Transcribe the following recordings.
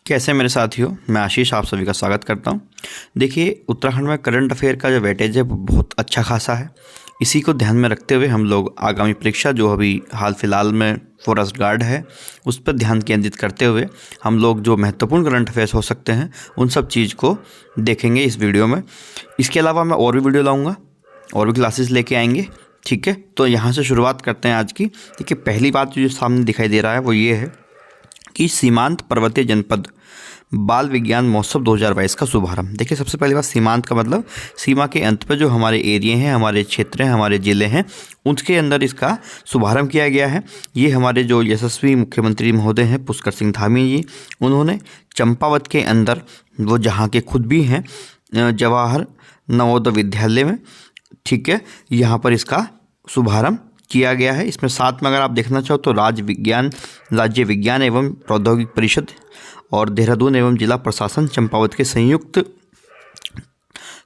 कैसे मेरे साथियों, मैं आशीष आप सभी का स्वागत करता हूं। देखिए, उत्तराखंड में करंट अफेयर का जो वेटेज है वो बहुत अच्छा खासा है। इसी को ध्यान में रखते हुए हम लोग आगामी परीक्षा जो अभी हाल फिलहाल में फॉरेस्ट गार्ड है उस पर ध्यान केंद्रित करते हुए हम लोग जो महत्वपूर्ण करंट अफेयर्स हो सकते हैं उन सब चीज़ को देखेंगे इस वीडियो में। इसके अलावा मैं और भी वीडियो लाऊँगा और भी क्लासेस लेके आएंगे, ठीक है। तो यहाँ से शुरुआत करते हैं आज की। देखिए, पहली बात जो सामने दिखाई दे रहा है वो ये है कि सीमांत पर्वतीय जनपद बाल विज्ञान महोत्सव 2022 का शुभारंभ। देखिए, सबसे पहली बात, सीमांत का मतलब सीमा के अंत पर जो हमारे एरिया हैं, हमारे क्षेत्र हैं, हमारे ज़िले हैं, उसके अंदर इसका शुभारंभ किया गया है। ये हमारे जो यशस्वी मुख्यमंत्री महोदय हैं पुष्कर सिंह धामी जी, उन्होंने चंपावत के अंदर, वो जहाँ के खुद भी हैं, जवाहर नवोदय विद्यालय में, ठीक है, यहाँ पर इसका शुभारंभ किया गया है। इसमें साथ में अगर आप देखना चाहो तो राज्य विज्ञान एवं प्रौद्योगिकी परिषद और देहरादून एवं जिला प्रशासन चंपावत के संयुक्त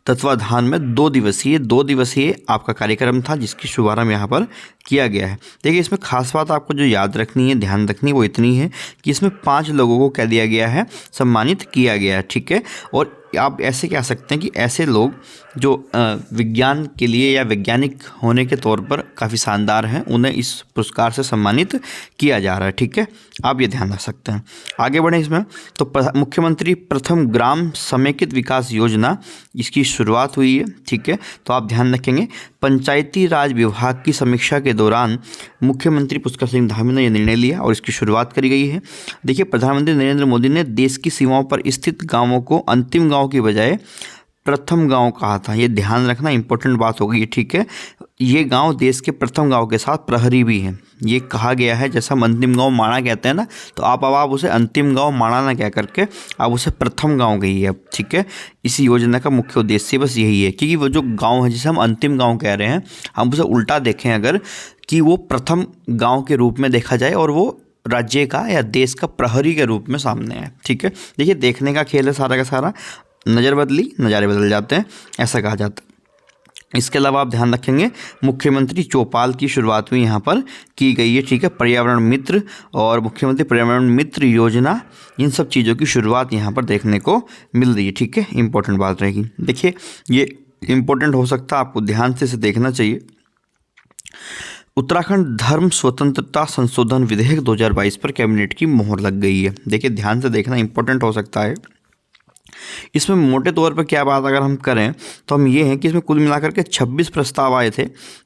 तत्वाधान में दो दिवसीय आपका कार्यक्रम था जिसकी शुभारंभ यहाँ पर किया गया है। देखिए, इसमें खास बात आपको जो याद रखनी है, ध्यान रखनी है, वो इतनी है कि इसमें 5 लोगों को कह दिया गया है, सम्मानित किया गया है, ठीक है। और आप ऐसे कह सकते हैं कि ऐसे लोग जो विज्ञान के लिए या वैज्ञानिक होने के तौर पर काफ़ी शानदार हैं, उन्हें इस पुरस्कार से सम्मानित किया जा रहा है, ठीक है। आप ये ध्यान रख सकते हैं। आगे बढ़ें इसमें तो मुख्यमंत्री प्रथम ग्राम समेकित विकास योजना, इसकी शुरुआत हुई है, ठीक है। तो आप ध्यान रखेंगे, पंचायती राज विभाग की समीक्षा के दौरान मुख्यमंत्री पुष्कर सिंह धामी ने यह निर्णय लिया और इसकी शुरुआत करी गई है। देखिए, प्रधानमंत्री नरेंद्र मोदी ने देश की सीमाओं पर स्थित गाँवों को अंतिम गाँव की बजाय प्रथम गांव कहा था। ये ध्यान रखना, इंपॉर्टेंट बात होगी, ठीक है। ये गांव देश के प्रथम गांव के साथ प्रहरी भी है, ये कहा गया है। जैसा हम अंतिम गांव माणा कहते हैं ना, तो आप उसे अंतिम गांव माणा ना कह करके आप उसे प्रथम गांव कहिए अब, ठीक है। इस योजना का मुख्य उद्देश्य बस यही है, क्योंकि वो जो गाँव है जिसे हम अंतिम गाँव कह रहे हैं, हम उसे उल्टा देखें अगर, कि वो प्रथम गाँव के रूप में देखा जाए और वो राज्य का या देश का प्रहरी के रूप में सामने है, ठीक है। देखिए, देखने का खेल है सारा का सारा, नज़र बदली नज़ारे बदल जाते हैं, ऐसा कहा जाता है। इसके अलावा आप ध्यान रखेंगे, मुख्यमंत्री चौपाल की शुरुआत भी यहाँ पर की गई है, ठीक है। पर्यावरण मित्र और मुख्यमंत्री पर्यावरण मित्र योजना, इन सब चीज़ों की शुरुआत यहाँ पर देखने को मिल रही है, ठीक है। इंपॉर्टेंट बात रहेगी। देखिए, ये इंपॉर्टेंट हो सकता है, आपको ध्यान से इसे देखना चाहिए। उत्तराखंड धर्म स्वतंत्रता संशोधन विधेयक 2022 पर कैबिनेट की मोहर लग गई है। देखिए, ध्यान से देखना, इंपॉर्टेंट हो सकता है। इसमें मोटे तौर पर क्या बात अगर हम करें तो हम ये हैं कि इसमें कुल मिलाकर के 26 प्रस्ताव आए थे,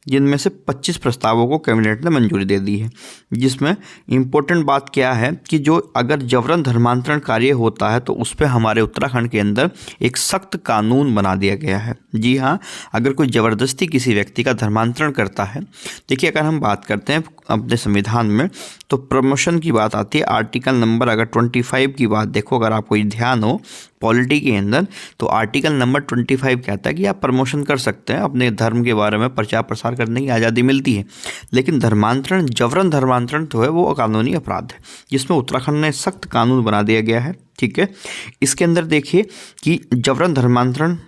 जिनमें से 25 प्रस्तावों को कैबिनेट ने मंजूरी दे दी है। जिसमें इम्पोर्टेंट बात क्या है कि जो अगर जबरन धर्मांतरण कार्य होता है तो उस पर हमारे उत्तराखंड के अंदर एक सख्त कानून बना दिया गया है। जी हाँ, अगर कोई ज़बरदस्ती किसी व्यक्ति का धर्मांतरण करता है, देखिए, अगर हम बात करते हैं अपने संविधान में तो प्रमोशन की बात आती है। आर्टिकल नंबर अगर 25 की बात देखो, अगर आपको ध्यान हो पॉलिटी के अंदर, तो आर्टिकल नंबर 25 कहता है कि आप प्रमोशन कर सकते हैं, अपने धर्म के बारे में प्रचार प्रसार करने की आज़ादी मिलती है। लेकिन धर्मांतरण, जबरन धर्मांतरण तो है वो कानूनी अपराध है, जिसमें उत्तराखंड ने सख्त कानून बना दिया गया है, ठीक है। इसके अंदर देखिए कि जबरन धर्मांतरण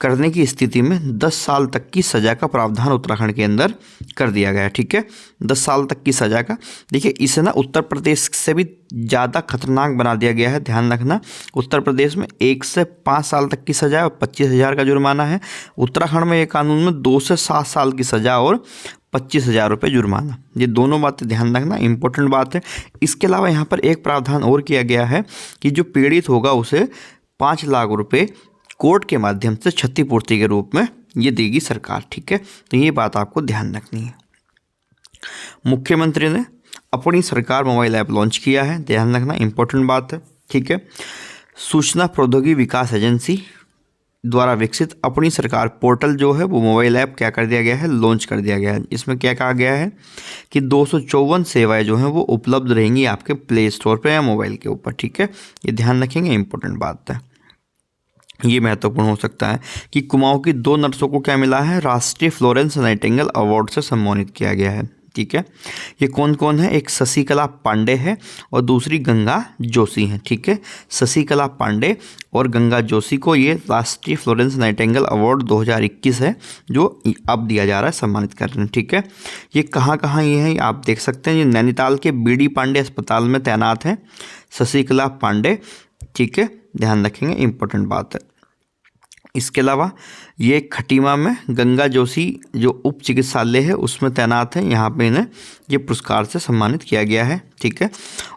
करने की स्थिति में 10 साल तक की सज़ा का प्रावधान उत्तराखंड के अंदर कर दिया गया है, ठीक है। 10 साल तक की सज़ा का, देखिए, इसे ना उत्तर प्रदेश से भी ज़्यादा खतरनाक बना दिया गया है। ध्यान रखना, उत्तर प्रदेश में 1 से 5 साल तक की सज़ा और 25,000 का जुर्माना है। उत्तराखंड में ये कानून में 2 से 7 साल की सज़ा और 25,000 रुपये जुर्माना। ये दोनों बातें ध्यान रखना, इंपॉर्टेंट बात है। इसके अलावा यहाँ पर एक प्रावधान और किया गया है कि जो पीड़ित होगा उसे 5 लाख रुपये कोर्ट के माध्यम से क्षतिपूर्ति के रूप में ये देगी सरकार, ठीक है। तो ये बात आपको ध्यान रखनी है। मुख्यमंत्री ने अपनी सरकार मोबाइल ऐप लॉन्च किया है, ध्यान रखना, इंपॉर्टेंट बात है, ठीक है। सूचना प्रौद्योगिकी विकास एजेंसी द्वारा विकसित अपनी सरकार पोर्टल जो है वो मोबाइल ऐप क्या कर दिया गया है, लॉन्च कर दिया गया है। इसमें क्या कहा गया है कि 254 सेवाएं जो हैं वो उपलब्ध रहेंगी आपके प्ले स्टोर पर या मोबाइल के ऊपर, ठीक है। ये ध्यान रखेंगे, इंपॉर्टेंट बात है। ये महत्वपूर्ण हो सकता है कि कुमाऊं की 2 नर्सों को क्या मिला है, राष्ट्रीय फ्लोरेंस नाइटिंगेल अवार्ड से सम्मानित किया गया है, ठीक है। ये कौन कौन है, एक शशिकला पांडे है और दूसरी गंगा जोशी है। ठीक है, शशिकला पांडे और गंगा जोशी को ये राष्ट्रीय फ्लोरेंस नाइटिंगेल अवार्ड 2021 है जो अब दिया जा रहा है, सम्मानित कर रहे हैं। ठीक है, ये कहाँ कहाँ ये है आप देख सकते हैं। ये नैनीताल के बीडी पांडे अस्पताल में तैनात है शशिकला पांडे। ठीक है, ध्यान रखेंगे, इंपॉर्टेंट बात है। इसके अलावा ये खटीमा में गंगा जोशी जो उप चिकित्सालय है उसमें तैनात है, यहाँ पे इन्हें ये पुरस्कार से सम्मानित किया गया है। ठीक है,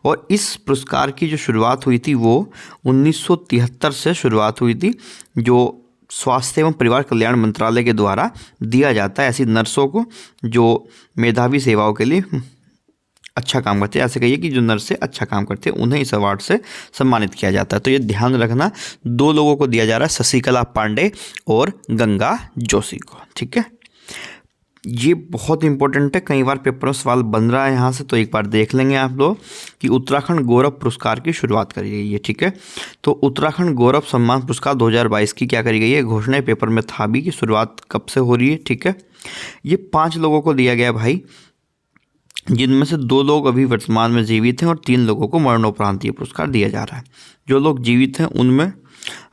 और इस पुरस्कार की जो शुरुआत हुई थी वो 1973 से शुरुआत हुई थी, जो स्वास्थ्य एवं परिवार कल्याण मंत्रालय के द्वारा दिया जाता है ऐसी नर्सों को जो मेधावी सेवाओं के लिए अच्छा काम करते हैं। ऐसे कहिए कि जो नर्स से अच्छा काम करते हैं उन्हें इस अवार्ड से सम्मानित किया जाता है। तो ये ध्यान रखना, 2 लोगों को दिया जा रहा है, शशिकला पांडे और गंगा जोशी को। ठीक है, ये बहुत इंपॉर्टेंट है, कई बार पेपर में सवाल बन रहा है यहाँ से, तो एक बार देख लेंगे आप लोग कि उत्तराखंड गौरव पुरस्कार की शुरुआत करी गई है। ठीक है, तो उत्तराखंड गौरव सम्मान पुरस्कार 2022 की क्या करी गई है, घोषणा पेपर में था भी कि शुरुआत कब से हो रही है। ठीक है, ये 5 लोगों को दिया गया भाई, जिनमें से 2 लोग अभी वर्तमान में जीवित हैं और 3 लोगों को मरणोपरांत ये पुरस्कार दिया जा रहा है। जो लोग जीवित हैं उनमें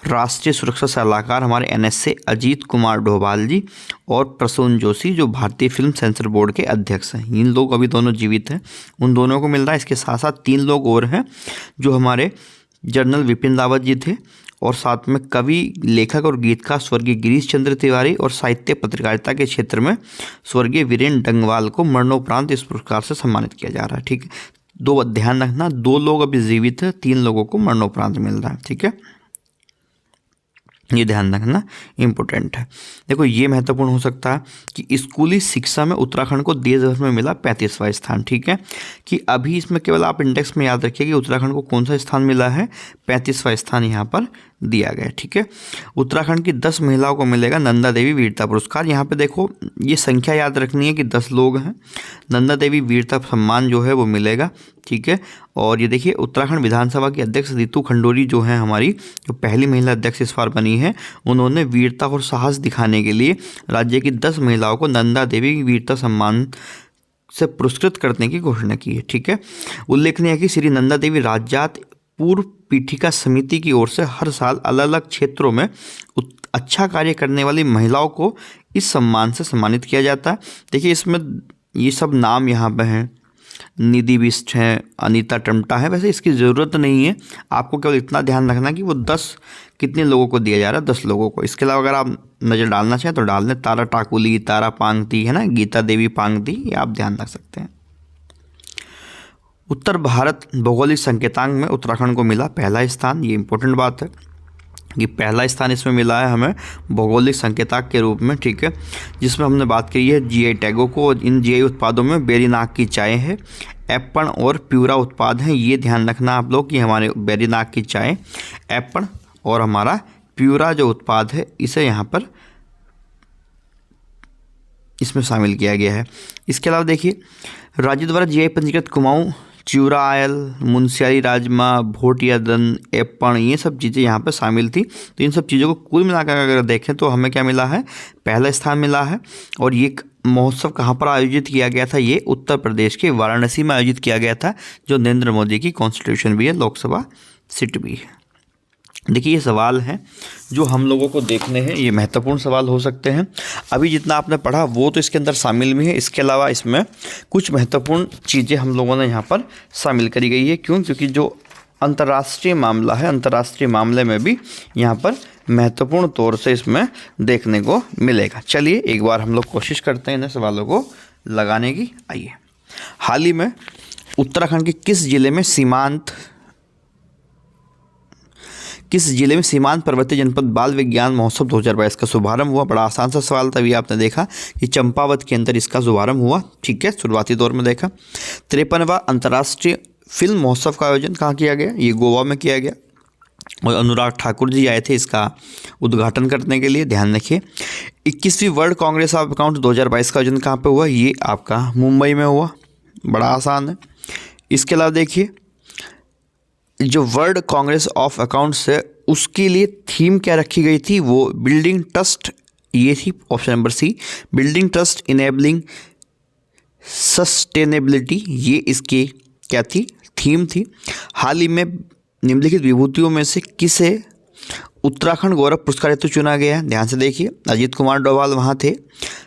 राष्ट्रीय सुरक्षा सलाहकार हमारे NSA अजीत कुमार डोभाल जी और प्रसून जोशी जो भारतीय फिल्म सेंसर बोर्ड के अध्यक्ष हैं, इन लोग अभी दोनों जीवित हैं, उन दोनों को मिल रहा है। इसके साथ साथ 3 लोग और हैं जो हमारे जनरल विपिन रावत जी थे और साथ में कवि, लेखक और गीतकार स्वर्गीय गिरीश चंद्र तिवारी और साहित्य पत्रकारिता के क्षेत्र में स्वर्गीय वीरेन डंगवाल को मरणोपरांत इस पुरस्कार से सम्मानित किया जा रहा है। ठीक है, 2 ध्यान रखना, 2 लोग अभी जीवित है, 3 लोगों को मरणोपरांत मिल रहा है। ठीक है, ये ध्यान रखना, इम्पोर्टेंट है। देखो ये महत्वपूर्ण हो सकता है कि स्कूली शिक्षा में उत्तराखंड को देश भर में मिला 35वां स्थान। ठीक है, कि अभी इसमें केवल आप इंडेक्स में याद रखिए कि उत्तराखंड को कौन सा स्थान मिला है, 35वां स्थान यहाँ पर दिया गया। ठीक है, उत्तराखंड की 10 महिलाओं को मिलेगा नंदा देवी वीरता पुरस्कार। यहाँ पे देखो ये संख्या याद रखनी है कि 10 लोग हैं, नंदा देवी वीरता सम्मान जो है वो मिलेगा। ठीक है, और ये देखिए उत्तराखंड विधानसभा की अध्यक्ष रितु खंडोरी जो है हमारी, जो पहली महिला अध्यक्ष इस बार बनी है, उन्होंने वीरता और साहस दिखाने के लिए राज्य की 10 महिलाओं को नंदा देवी वीरता सम्मान से पुरस्कृत करने की घोषणा की है। ठीक है, उल्लेखनीय है कि श्री नंदा देवी राज्यात पूर्व पीठिका समिति की ओर से हर साल अलग अलग क्षेत्रों में अच्छा कार्य करने वाली महिलाओं को इस सम्मान से सम्मानित किया जाता है। देखिए इसमें ये सब नाम यहाँ पे हैं, निधि बिष्ट हैं, अनीता टमटा है, वैसे इसकी ज़रूरत नहीं है, आपको केवल इतना ध्यान रखना कि वो 10 कितने लोगों को दिया जा रहा है, 10 लोगों को। इसके अलावा अगर आप नज़र डालना चाहें तो डाल दें, तारा टाकुली, तारा पांगती है ना, गीता देवी पांगती, ये आप ध्यान रख सकते हैं। उत्तर भारत भौगोलिक संकेतांक में उत्तराखंड को मिला पहला स्थान, ये इंपॉर्टेंट बात है कि पहला स्थान इसमें मिला है हमें भौगोलिक संकेतक के रूप में। ठीक है, जिसमें हमने बात की है GI टैगों को। इन GI उत्पादों में बेरीनाग की चाय है, एप्पण और प्यूरा उत्पाद हैं। ये ध्यान रखना आप लोग कि हमारे बेरीनाग की चाय, एप्पण और हमारा प्यूरा जो उत्पाद है इसे यहाँ पर इसमें शामिल किया गया है। इसके अलावा देखिए राज्य द्वारा GI पंजीकृत कुमाऊं, चिउरा आयल, मुनस्यारी राजमा, भोटिया दन, एप्पण, ये सब चीज़ें यहाँ पर शामिल थी। तो इन सब चीज़ों को कुल मिलाकर अगर देखें तो हमें क्या मिला है, पहला स्थान मिला है। और ये महोत्सव कहाँ पर आयोजित किया गया था, ये उत्तर प्रदेश के वाराणसी में आयोजित किया गया था, जो नरेंद्र मोदी की कॉन्स्टिट्यूशन भी है, लोकसभा सीट भी है। देखिए ये सवाल हैं जो हम लोगों को देखने हैं, ये महत्वपूर्ण सवाल हो सकते हैं। अभी जितना आपने पढ़ा वो तो इसके अंदर शामिल भी है, इसके अलावा इसमें कुछ महत्वपूर्ण चीज़ें हम लोगों ने यहाँ पर शामिल करी गई है। क्यों? क्योंकि जो अंतर्राष्ट्रीय मामला है, अंतर्राष्ट्रीय मामले में भी यहाँ पर महत्वपूर्ण तौर से इसमें देखने को मिलेगा। चलिए एक बार हम लोग कोशिश करते हैं इन सवालों को लगाने की। आइए, हाल ही में उत्तराखंड के किस जिले में सीमांत पर्वतीय जनपद बाल विज्ञान महोत्सव 2022 का शुभारंभ हुआ? बड़ा आसान सा सवाल था, अभी आपने देखा कि चंपावत के अंदर इसका शुभारंभ हुआ। ठीक है, शुरुआती दौर में देखा। 53वां अंतर्राष्ट्रीय फिल्म महोत्सव का आयोजन कहाँ किया गया? ये गोवा में किया गया और अनुराग ठाकुर जी आए थे इसका उद्घाटन करने के लिए, ध्यान रखिए। 21वीं वर्ल्ड कांग्रेस ऑफ अकाउंट 2022 का आयोजन कहाँ पर हुआ? ये आपका मुंबई में हुआ, बड़ा आसान है। इसके अलावा देखिए जो वर्ल्ड कांग्रेस ऑफ अकाउंट्स है उसके लिए थीम क्या रखी गई थी? वो बिल्डिंग ट्रस्ट, ये थी option number C, building trust enabling sustainability, ये इसकी क्या थी, थीम थी। हाल ही में निम्नलिखित विभूतियों में से किसे उत्तराखंड गौरव पुरस्कार हेतु चुना गया है? ध्यान से देखिए, अजीत कुमार डोभाल वहाँ थे,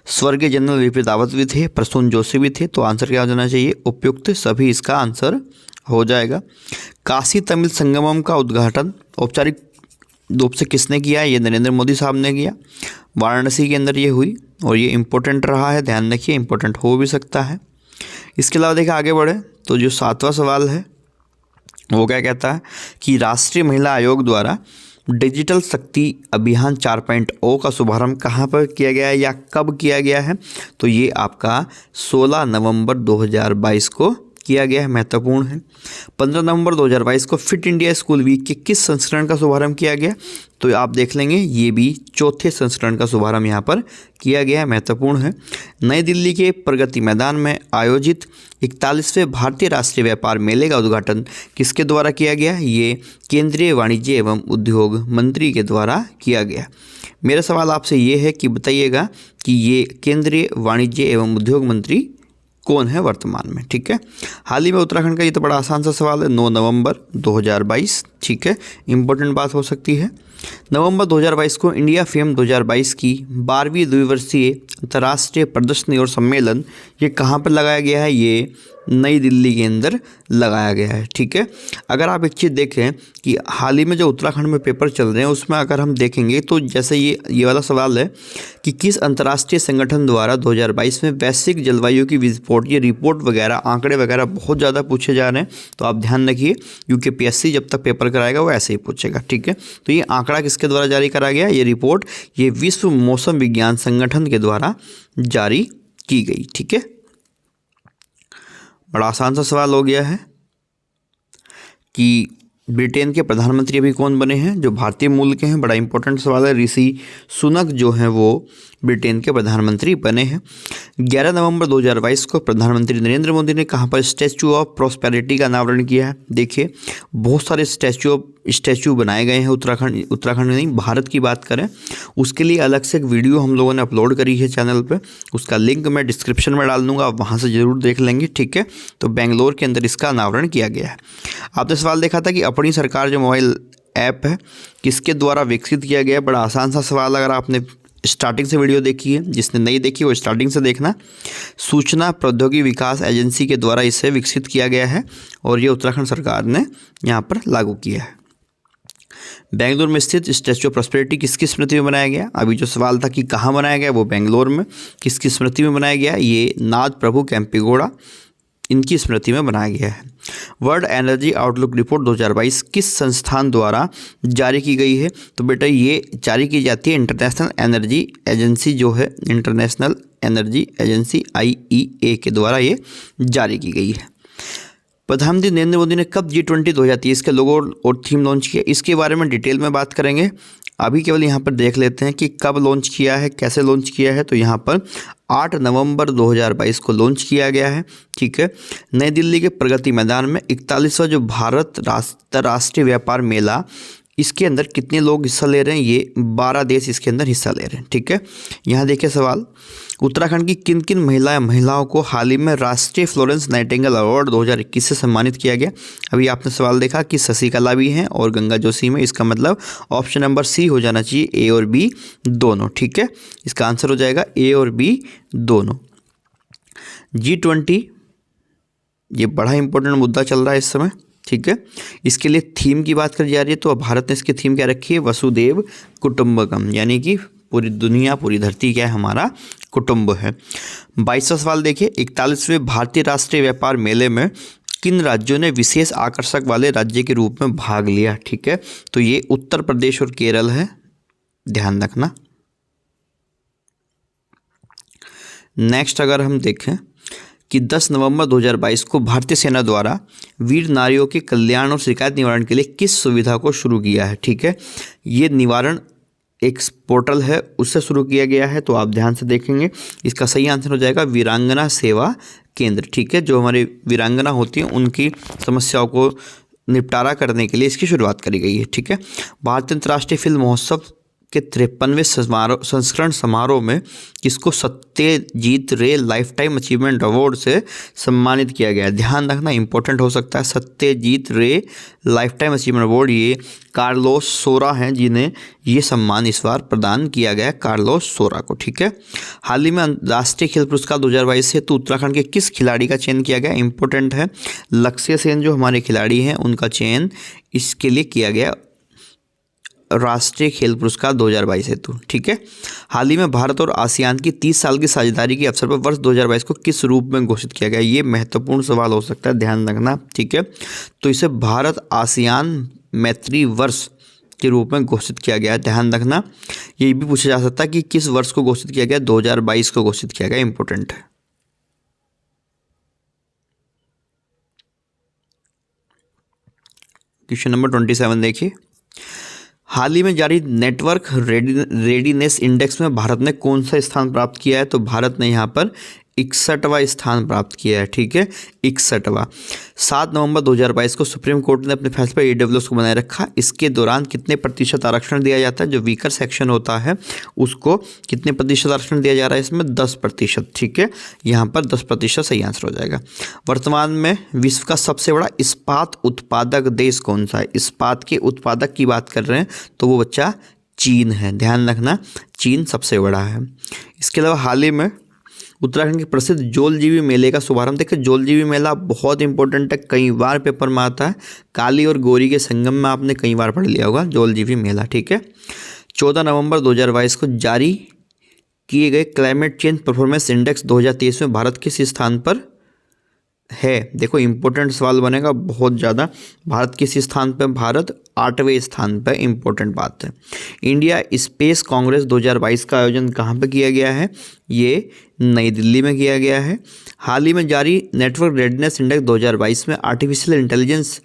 स्वर्गीय जनरल वीपी रावत भी थे, प्रसून जोशी भी थे। तो आंसर क्या हो जाना चाहिए? उपयुक्त सभी इसका आंसर हो जाएगा। काशी तमिल संगमम का उद्घाटन औपचारिक रूप से किसने किया है? ये नरेंद्र मोदी साहब ने किया। वाराणसी के अंदर ये हुई और ये इम्पोर्टेंट रहा है, ध्यान रखिए, इम्पोर्टेंट हो भी सकता है। इसके अलावा देखिए आगे बढ़े तो जो 7वां सवाल है वो क्या कहता है कि राष्ट्रीय महिला आयोग द्वारा डिजिटल शक्ति अभियान 4.0 का शुभारंभ कहाँ पर किया गया है या कब किया गया है? तो ये आपका 16 नवंबर 2022 को किया गया है, महत्वपूर्ण है। 15 नवंबर 2022 को फिट इंडिया स्कूल वीक के किस संस्करण का शुभारंभ किया गया? तो आप देख लेंगे ये भी चौथे संस्करण का शुभारंभ यहाँ पर किया गया है, महत्वपूर्ण है। नई दिल्ली के प्रगति मैदान में आयोजित 41वें भारतीय राष्ट्रीय व्यापार मेले का उद्घाटन किसके द्वारा किया गया? ये केंद्रीय वाणिज्य एवं उद्योग मंत्री के द्वारा किया गया। मेरा सवाल आपसे ये है कि बताइएगा कि ये केंद्रीय वाणिज्य एवं उद्योग मंत्री कौन है वर्तमान में? ठीक है, हाल ही में उत्तराखंड का ये तो बड़ा आसान सा सवाल है, 9 नवंबर 2022। ठीक है, इंपॉर्टेंट बात हो सकती है। नवंबर 2022 को इंडिया फेम 2022 की 12वीं द्विवर्षीय अंतर्राष्ट्रीय प्रदर्शनी और सम्मेलन ये कहाँ पर लगाया गया है? ये नई दिल्ली के अंदर लगाया गया है। ठीक है, अगर आप एक चीज़ देखें कि हाल ही में जो उत्तराखंड में पेपर चल रहे हैं उसमें अगर हम देखेंगे तो जैसे ये वाला सवाल है कि किस अंतर्राष्ट्रीय संगठन द्वारा 2022 में वैश्विक जलवायु की रिपोर्ट, ये रिपोर्ट वगैरह आंकड़े वगैरह बहुत ज़्यादा पूछे जा रहे हैं। तो आप ध्यान रखिए UPSC जब तक पेपर कराएगा वो ऐसे ही पूछेगा। ठीक है, तो ये आंकड़ा किसके द्वारा जारी करा गया? ये रिपोर्ट ये विश्व मौसम विज्ञान संगठन के द्वारा जारी की गई। ठीक है, बड़ा आसान सा सवाल हो गया है कि ब्रिटेन के प्रधानमंत्री अभी कौन बने हैं? जो भारतीय मूल के हैं। बड़ा इंपॉर्टेंट सवाल है। ऋषि सुनक जो हैं वो ब्रिटेन के प्रधानमंत्री बने हैं। 11 नवंबर 2022 को प्रधानमंत्री नरेंद्र मोदी ने कहाँ पर स्टैचू ऑफ प्रॉस्पेरिटी का अनावरण किया है? देखिए बहुत सारे स्टैचू बनाए गए हैं उत्तराखंड में नहीं, भारत की बात करें उसके लिए अलग से एक वीडियो हम लोगों ने अपलोड करी है चैनल पे, उसका लिंक मैं डिस्क्रिप्शन में डाल दूंगा, आप वहाँ से ज़रूर देख लेंगे। ठीक है, तो बेंगलोर के अंदर इसका अनावरण किया गया है। आपने सवाल देखा था कि अपनी सरकार जो मोबाइल ऐप है किसके द्वारा विकसित किया गया है? बड़ा आसान सा सवाल, अगर आपने स्टार्टिंग से वीडियो देखी है, जिसने नहीं देखी वो स्टार्टिंग से देखना। सूचना प्रौद्योगिकी विकास एजेंसी के द्वारा इसे विकसित किया गया है और ये उत्तराखंड सरकार ने यहाँ पर लागू किया है। बेंगलुरु में स्थित स्टैचू ऑफ प्रॉस्पेरिटी किसकी स्मृति में बनाया गया? अभी जो सवाल था कि कहाँ बनाया गया, वो बेंगलोर में। किसकी स्मृति में बनाया गया? ये नाथ प्रभु केम्पेगौड़ा, इनकी स्मृति में बनाया गया है। वर्ल्ड एनर्जी आउटलुक रिपोर्ट 2022 किस संस्थान द्वारा जारी की गई है? तो बेटा ये जारी की जाती है इंटरनेशनल एनर्जी एजेंसी, जो है इंटरनेशनल एनर्जी एजेंसी IEA के द्वारा ये जारी की गई है। प्रधानमंत्री नरेंद्र मोदी ने कब G20 2023 के लोगो और थीम लॉन्च किया? इसके बारे में डिटेल में बात करेंगे। अभी केवल यहाँ पर देख लेते हैं कि कब लॉन्च किया है, कैसे लॉन्च किया है। तो यहाँ पर 8 नवंबर 2022 को लॉन्च किया गया है। ठीक है, नई दिल्ली के प्रगति मैदान में 41वां जो भारत राष्ट्रीय व्यापार मेला, इसके अंदर कितने लोग हिस्सा ले रहे हैं? ये 12 देश इसके अंदर हिस्सा ले रहे हैं। ठीक है, यहाँ देखिए सवाल, उत्तराखंड की किन किन महिलाओं को हाल ही में राष्ट्रीय फ्लोरेंस नाइटिंगेल अवार्ड 2021 से सम्मानित किया गया? अभी आपने सवाल देखा कि शशिकला भी हैं और गंगा जोशी में, इसका मतलब ऑप्शन नंबर C हो जाना चाहिए, A और B दोनों। ठीक है, इसका आंसर हो जाएगा A और B दोनों। G20 ये बड़ा इंपॉर्टेंट मुद्दा चल रहा है इस समय। ठीक है, इसके लिए थीम की बात करी जा रही है, तो भारत ने इसकी थीम क्या रखी है? वसुदेव कुटुंबकम, यानी कि पूरी दुनिया, पूरी धरती क्या है? हमारा कुटुंब है। 22वां सवाल देखिए, 41वें भारतीय राष्ट्रीय व्यापार मेले में किन राज्यों ने विशेष आकर्षक वाले राज्य के रूप में भाग लिया? ठीक है, तो ये उत्तर प्रदेश और केरल है, ध्यान रखना। नेक्स्ट अगर हम देखें कि 10 नवंबर 2022 को भारतीय सेना द्वारा वीर नारियों के कल्याण और शिकायत निवारण के लिए किस सुविधा को शुरू किया है? ठीक है, ये निवारण एक पोर्टल है, उससे शुरू किया गया है। तो आप ध्यान से देखेंगे, इसका सही आंसर हो जाएगा वीरांगना सेवा केंद्र। ठीक है, जो हमारी वीरांगना होती हैं उनकी समस्याओं को निपटारा करने के लिए इसकी शुरुआत करी गई है। ठीक है, भारतीय अंतर्राष्ट्रीय फिल्म महोत्सव के 53वें संस्करण समारोह में किसको सत्यजीत रे लाइफ टाइम अचीवमेंट अवार्ड से सम्मानित किया गया। ध्यान रखना, इंपॉर्टेंट हो सकता है। सत्यजीत रे लाइफ टाइम अचीवमेंट अवार्ड, ये कार्लोस सोरा हैं जिन्हें ये सम्मान इस बार प्रदान किया गया, कार्लोस सोरा को। ठीक है। हाल ही में राष्ट्रीय खेल पुरस्कार 2022 हेतु उत्तराखंड के किस खिलाड़ी का चयन किया गया। इंपॉर्टेंट है, लक्ष्य सेन जो हमारे खिलाड़ी हैं उनका चयन इसके लिए किया गया, राष्ट्रीय खेल पुरस्कार 2022 हेतु। ठीक है। हाल ही में भारत और आसियान की 30 साल की साझेदारी के अवसर पर वर्ष 2022 को किस रूप में घोषित किया गया। ये महत्वपूर्ण सवाल हो सकता है, ध्यान रखना। ठीक है। तो इसे भारत आसियान मैत्री वर्ष के रूप में घोषित किया गया है, ध्यान रखना। ये भी पूछा जा सकता है कि किस वर्ष को घोषित किया गया, 2022 को घोषित किया गया, इंपॉर्टेंट है। क्वेश्चन नंबर 27 देखिए। हाल ही में जारी नेटवर्क रेडीनेस इंडेक्स में भारत ने कौन सा स्थान प्राप्त किया है। तो भारत ने यहाँ पर 61वां स्थान प्राप्त किया है। ठीक है, 61वां। 7 नवंबर 2022 को सुप्रीम कोर्ट ने अपने फैसले पर ईडब्ल्यूएस को बनाए रखा। इसके दौरान कितने प्रतिशत आरक्षण दिया जाता है। जो वीकर सेक्शन होता है उसको कितने प्रतिशत आरक्षण दिया जा रहा है, इसमें 10%। ठीक है, यहाँ पर 10% सही आंसर हो जाएगा। वर्तमान में विश्व का सबसे बड़ा इस्पात उत्पादक देश कौन सा है। इस्पात के उत्पादक की बात कर रहे हैं तो वो बच्चा चीन है, ध्यान रखना, चीन सबसे बड़ा है। इसके अलावा हाल ही में उत्तराखंड के प्रसिद्ध जोलजीबी मेले का शुभारंभ। देखिए, जोलजीबी मेला बहुत इंपॉर्टेंट है, कई बार पेपर में आता है। काली और गोरी के संगम में आपने कई बार पढ़ लिया होगा जोलजीबी मेला। ठीक है। 14 नवंबर 2022 को जारी किए गए क्लाइमेट चेंज परफॉर्मेंस इंडेक्स 2023 में भारत किस स्थान पर है। देखो, इंपॉर्टेंट सवाल बनेगा बहुत ज़्यादा। भारत किस स्थान पर, भारत 8वें स्थान पर, इंपॉर्टेंट बात है। इंडिया स्पेस कांग्रेस 2022 का आयोजन कहाँ पर किया गया है। ये नई दिल्ली में किया गया है। हाल ही में जारी नेटवर्क रेडीनेस इंडेक्स 2022 में आर्टिफिशियल इंटेलिजेंस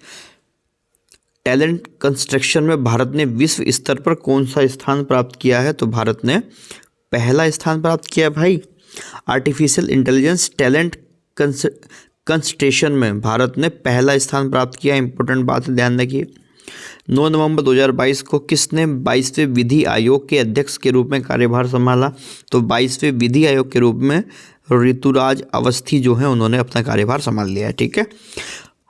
टैलेंट कंस्ट्रक्शन में भारत ने विश्व स्तर पर कौन सा स्थान प्राप्त किया है। तो भारत ने पहला स्थान प्राप्त किया भाई। आर्टिफिशियल इंटेलिजेंस टैलेंट कंस्ट्रक्शन में भारत ने पहला स्थान प्राप्त किया, इंपॉर्टेंट बात है, ध्यान रखिए। 9 नवंबर 2022 को किसने 22वें विधि आयोग के अध्यक्ष के रूप में कार्यभार संभाला। तो 22वें विधि आयोग के रूप में ऋतुराज अवस्थी जो है उन्होंने अपना कार्यभार संभाल लिया है। ठीक है।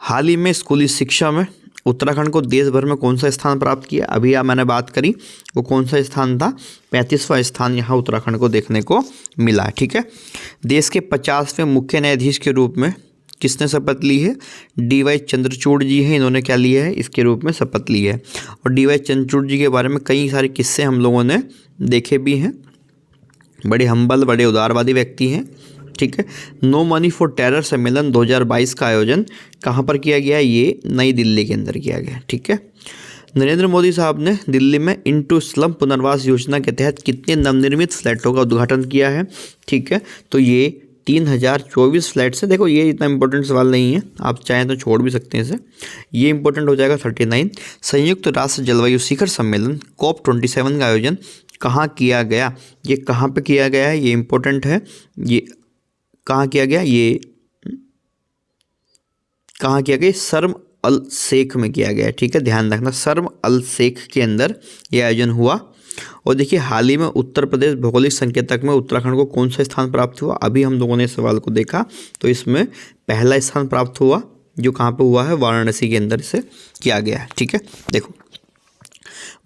हाल ही में स्कूली शिक्षा में उत्तराखंड को देश भर में कौन सा स्थान प्राप्त किया। अभी मैंने बात करी, वो कौन सा स्थान था, 35वां स्थान यहाँ उत्तराखंड को देखने को मिला है। ठीक है। देश के 50वें मुख्य न्यायाधीश के रूप में किसने शपथ ली है। डी.वाई. चंद्रचूड़ जी हैं, इन्होंने क्या लिया है, इसके रूप में शपथ ली है। और डी.वाई. चंद्रचूड़ जी के बारे में कई सारे किस्से हम लोगों ने देखे भी हैं। बड़े हम्बल, बड़े उदारवादी व्यक्ति हैं। ठीक है। नो मनी फॉर टेरर सम्मेलन 2022 का आयोजन कहाँ पर किया गया है। ये नई दिल्ली के अंदर किया गया। ठीक है। नरेंद्र मोदी साहब ने दिल्ली में इनटू स्लम पुनर्वास योजना के तहत कितने नवनिर्मित फ्लैटों का उद्घाटन किया है। ठीक है। तो ये 3024 फ्लैट्स है। देखो, ये इतना इंपॉर्टेंट सवाल नहीं है, आप चाहें तो छोड़ भी सकते हैं इसे। ये इंपॉर्टेंट हो जाएगा 39। संयुक्त राष्ट्र जलवायु शिखर सम्मेलन COP27 का आयोजन कहाँ किया गया। ये कहाँ पे किया गया है, ये इंपॉर्टेंट है। ये कहाँ किया गया, ये कहाँ किया गया, शर्म अल शेख में किया गया है। ठीक है, ध्यान रखना, शर्म अल शेख के अंदर ये आयोजन हुआ। और देखिए, हाल ही में उत्तर प्रदेश भौगोलिक संकेतक में उत्तराखंड को कौन सा स्थान प्राप्त हुआ। अभी हम लोगों ने इस सवाल को देखा तो इसमें पहला स्थान प्राप्त हुआ, जो कहाँ पे हुआ है, वाराणसी के अंदर से किया गया है। ठीक है। देखो,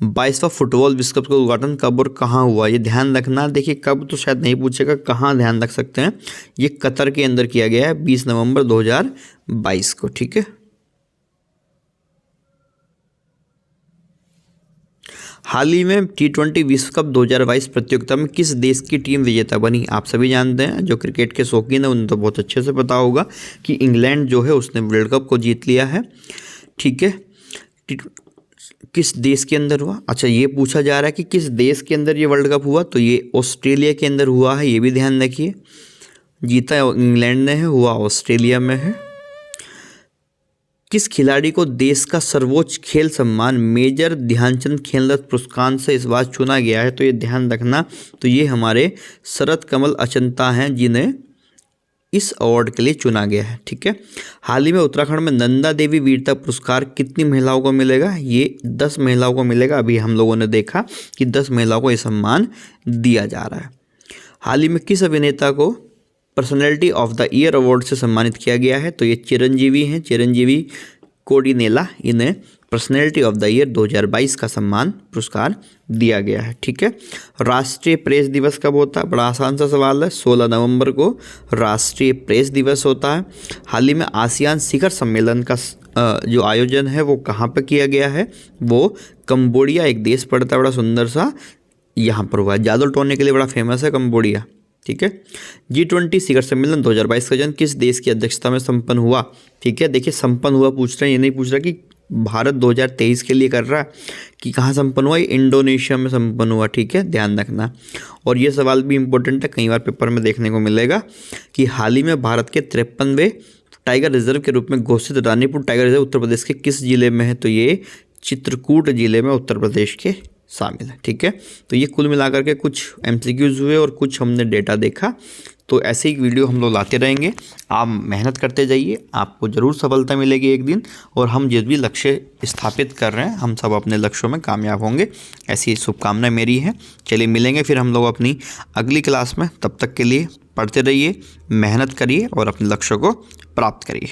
22वां फुटबॉल विश्व कप का उद्घाटन कब और कहाँ हुआ, ये ध्यान रखना। देखिए, कब तो शायद नहीं पूछेगा, कहाँ ध्यान रख सकते हैं। ये कतर के अंदर किया गया है 20 नवंबर 2022 को। ठीक है। हाल ही में T20 विश्व कप 2022 प्रतियोगिता में किस देश की टीम विजेता बनी। आप सभी जानते हैं, जो क्रिकेट के शौकीन हैं उन्हें तो बहुत अच्छे से पता होगा कि इंग्लैंड जो है उसने वर्ल्ड कप को जीत लिया है। ठीक है। किस देश के अंदर हुआ, अच्छा ये पूछा जा रहा है कि किस देश के अंदर ये वर्ल्ड कप हुआ। तो ये ऑस्ट्रेलिया के अंदर हुआ है, ये भी ध्यान रखिए। जीता इंग्लैंड ने है, हुआ ऑस्ट्रेलिया में है। किस खिलाड़ी को देश का सर्वोच्च खेल सम्मान मेजर ध्यानचंद खेल रत्न पुरस्कार से इस बार चुना गया है। तो ये ध्यान रखना, तो ये हमारे शरद कमल अचंता हैं जिन्हें इस अवार्ड के लिए चुना गया है। ठीक है, हाल ही में उत्तराखंड में नंदा देवी वीरता पुरस्कार कितनी महिलाओं को मिलेगा? ये 10 महिलाओं को मिलेगा। अभी हम लोगों ने देखा कि 10 महिलाओं को ये सम्मान दिया जा रहा है। हाल ही में किस अभिनेता को personality of the year award से सम्मानित किया गया है? तो ये चिरंजीवी हैं, चिरंजीवी कोडिनेला। इन्हें पर्सनैलिटी ऑफ द ईयर 2022 का सम्मान पुरस्कार दिया गया है। ठीक है, राष्ट्रीय प्रेस दिवस कब होता है? बड़ा आसान सा सवाल है। 16 नवंबर को राष्ट्रीय प्रेस दिवस होता है। हाल ही में आसियान शिखर सम्मेलन का जो आयोजन है वो कहाँ पर किया गया है? वो कंबोडिया, एक देश पड़ता है बड़ा सुंदर सा, यहाँ पर हुआ है। जादू टोने के लिए बड़ा फेमस है कंबोडिया। ठीक है, G20 शिखर सम्मेलन 2022 का आयोजन किस देश की अध्यक्षता में संपन्न हुआ? ठीक है, देखिए संपन्न हुआ पूछ रहे हैं, ये नहीं पूछ रहा कि भारत 2023 के लिए कर रहा है कि कहाँ संपन्न हुआ। ये इंडोनेशिया में संपन्न हुआ। ठीक है, ध्यान रखना। और ये सवाल भी इंपॉर्टेंट है, कई बार पेपर में देखने को मिलेगा कि हाल ही में भारत के 53वें टाइगर रिजर्व के रूप में घोषित रानीपुर टाइगर रिजर्व उत्तर प्रदेश के किस जिले में है? तो ये चित्रकूट जिले में उत्तर प्रदेश के शामिल है। ठीक है, तो ये कुल मिलाकर के कुछ MCQs हुए और कुछ हमने डेटा देखा। तो ऐसे ही वीडियो हम लोग लाते रहेंगे। आप मेहनत करते जाइए, आपको ज़रूर सफलता मिलेगी एक दिन। और हम जिस भी लक्ष्य स्थापित कर रहे हैं, हम सब अपने लक्ष्यों में कामयाब होंगे, ऐसी शुभकामनाएं मेरी है। चलिए मिलेंगे फिर हम लोग अपनी अगली क्लास में। तब तक के लिए पढ़ते रहिए, मेहनत करिए और अपने लक्ष्यों को प्राप्त करिए।